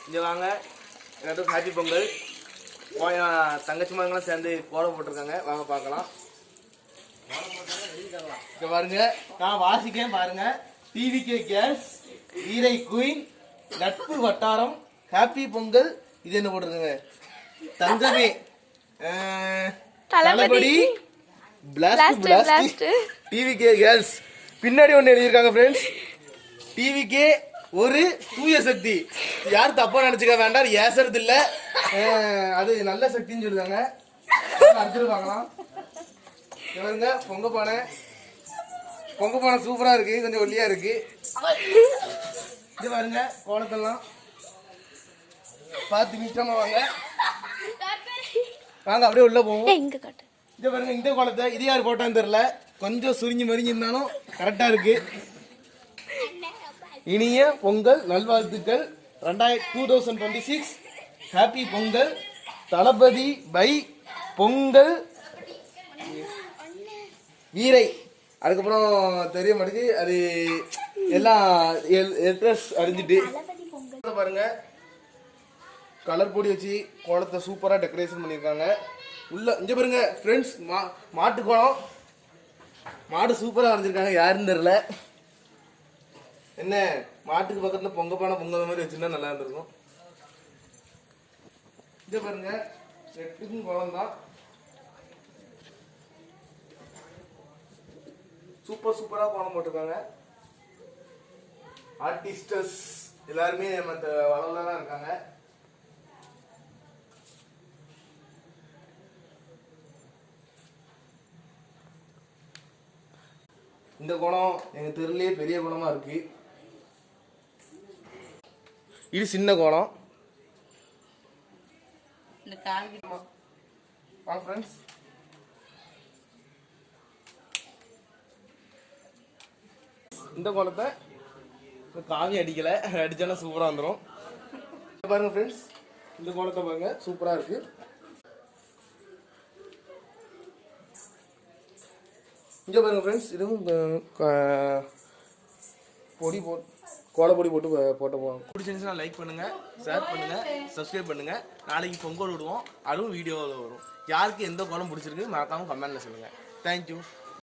இங்கே வாங்க எல்லாத்துக்கும் ஹாப்பி பொங்கல். தங்கச்சி மகங்களாம் சேர்ந்து கோலம் போட்டிருக்காங்க, வாங்க பார்க்கலாம். இங்கே பாருங்க, நான் வாசிக்கேன் பாருங்க. டிவிகே கேர்ள்ஸ், வீரை குயின், நட்பு வட்டாரம், ஹாப்பி பொங்கல். இது என்ன போட்டிருக்காங்க? தங்கமே தளபதி பிளாஸ்ட் பிளாஸ்ட் டிவிகே கேர்ள்ஸ். பின்னாடி ஒன்று எழுதியிருக்காங்க ஃப்ரெண்ட்ஸ், டிவிகே ஒரு தூய சக்தி. யாரும் தப்பா நினைச்சுக்க வேண்டாம், ஏசறது இல்ல, அது நல்ல சக்தின்னு சொல்லுவாங்க. அடுத்து பார்க்கலாம். பாருங்க பொங்க பானை. பொங்க பானை சூப்பரா இருக்கு, கொஞ்சம் ஒல்லியா இருக்கு. இது பாருங்க கோலத்தெல்லாம் பார்த்து மிச்சமா வாங்க. வாங்க அப்படியே உள்ள போவோம். இது பாருங்க இந்த கோலத்தை இது யார் போட்டான்னு தெரியல, கொஞ்சம் சுருங்கி மறிஞ்சு இருந்தாலும் கரெக்டா இருக்கு. இனிய பொங்கல் நல்வாழ்த்துக்கள் 2026. ஹாப்பி பொங்கல். தளபதி பை பொங்கல் வீரை. அதுக்கப்புறம் தெரிய மாட்டேங்குது, அது எல்லாம் அட்ரஸ் அறிஞ்சிட்டு பாருங்க. கலர் பொடி வச்சு கோலத்தை சூப்பரா டெக்கரேஷன் பண்ணியிருக்காங்க. உள்ள இங்க பாருங்க ஃப்ரெண்ட்ஸ், மாட்டு கோலம். மாடு சூப்பரா வரைஞ்சிருக்காங்க, யாருன்னு தெரியல. என்ன மாட்டுக்கு பக்கத்துல பொங்க பானை பொங்கல் மாதிரி வச்சிருந்தா நல்லா இருந்திருக்கும். இங்க பாருங்க ரெட்டுக்கும் கோலம் தான். சூப்பரா கோலம் போட்டிருக்காங்க. ஆர்டிஸ்டர்ஸ் எல்லாருமே மற்ற வளர்ல தான் இருக்காங்க. இந்த கோலம் எங்க தெருலயே பெரிய கோலமா இருக்கு. இது சின்ன கோலம். வாங்க ஃப்ரெண்ட்ஸ், இந்த கோலத்தை காவி அடிக்கல, அடிச்சாலும் சூப்பரா வந்துடும். பாருங்க ஃப்ரெண்ட்ஸ், இந்த கோலத்தை பாருங்க சூப்பரா இருக்கு. இங்க பாருங்க ஃப்ரெண்ட்ஸ், இதுவும் பொடி போட்டு கோலப்பொடி போட்டு போட்ட போவோம். பிடிச்சிருந்துச்சுன்னா லைக் பண்ணுங்க, ஷேர் பண்ணுங்க, சப்ஸ்கிரைப் பண்ணுங்க. நாளைக்கு பொங்கல் விடுவோம், அதுவும் வீடியோவில் வரும். யாருக்கு எந்த கோலம் பிடிச்சிருக்கு மறக்காம கமெண்ட்ல சொல்லுங்க. தேங்க்யூ.